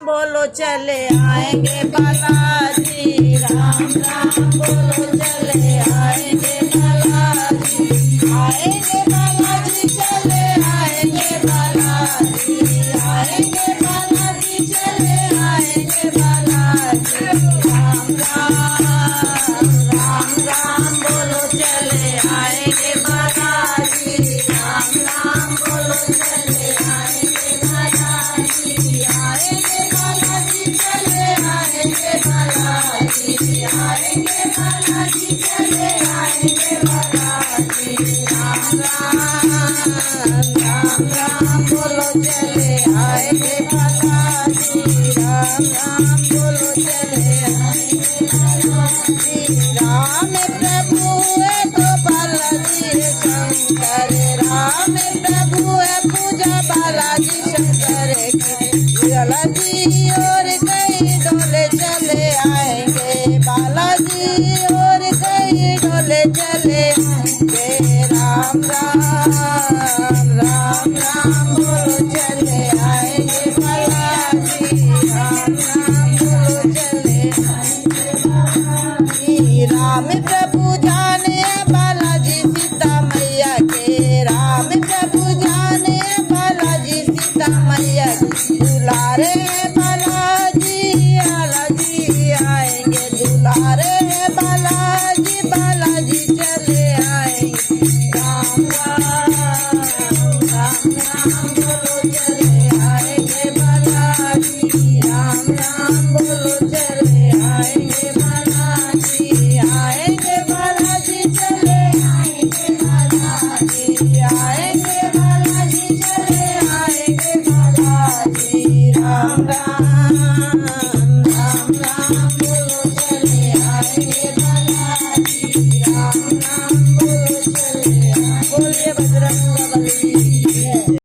बोलो चले आएंगे बालाजी, राम राम बोलो चले आएंगे बालाजी, आएंगे बालाजी चले आएंगे बालाजी, आएंगे बालाजी चले आएंगे बालाजी, राम राम बोलो चले आएंगे बालाजी, राम राम बोलो चले आएंगे बालाजी, आएंगे बालाजी चले आएंगे बालाजी, आएंगे बालाजी चले आएंगे बालाजी, राम राम बोलो चले आएंगे बालाजी, राम राम बोलो चले आएंगे बालाजी, राम प्रभु है तो बालाजी है शंकर, राम प्रभु है पूजा बालाजी शंकर की, बालाजी और कई डोले चले आएंगे, बालाजी और कई डोले चले आएंगे, राम राम बोलो चले आएंगे बालाजी, राम बोलो चले आएंगे बालाजी, राम प्रभु जाने बालाजी सीता मैया के, राम प्रभु जाने बालाजी सीता मैया के, दुलारे बालाजी बालाजी आएंगे, दुलारे बालाजी बालाजी चले आएंगे, राम बोलो चले आएंगे बालाजी, राम बोलो चले आएंगे बालाजी, आएंगे बालाजी चले आएंगे बालाजी, आएंगे बालाजी चले आएंगे बालाजी, राम बोलो चले आएंगे बालाजी, राम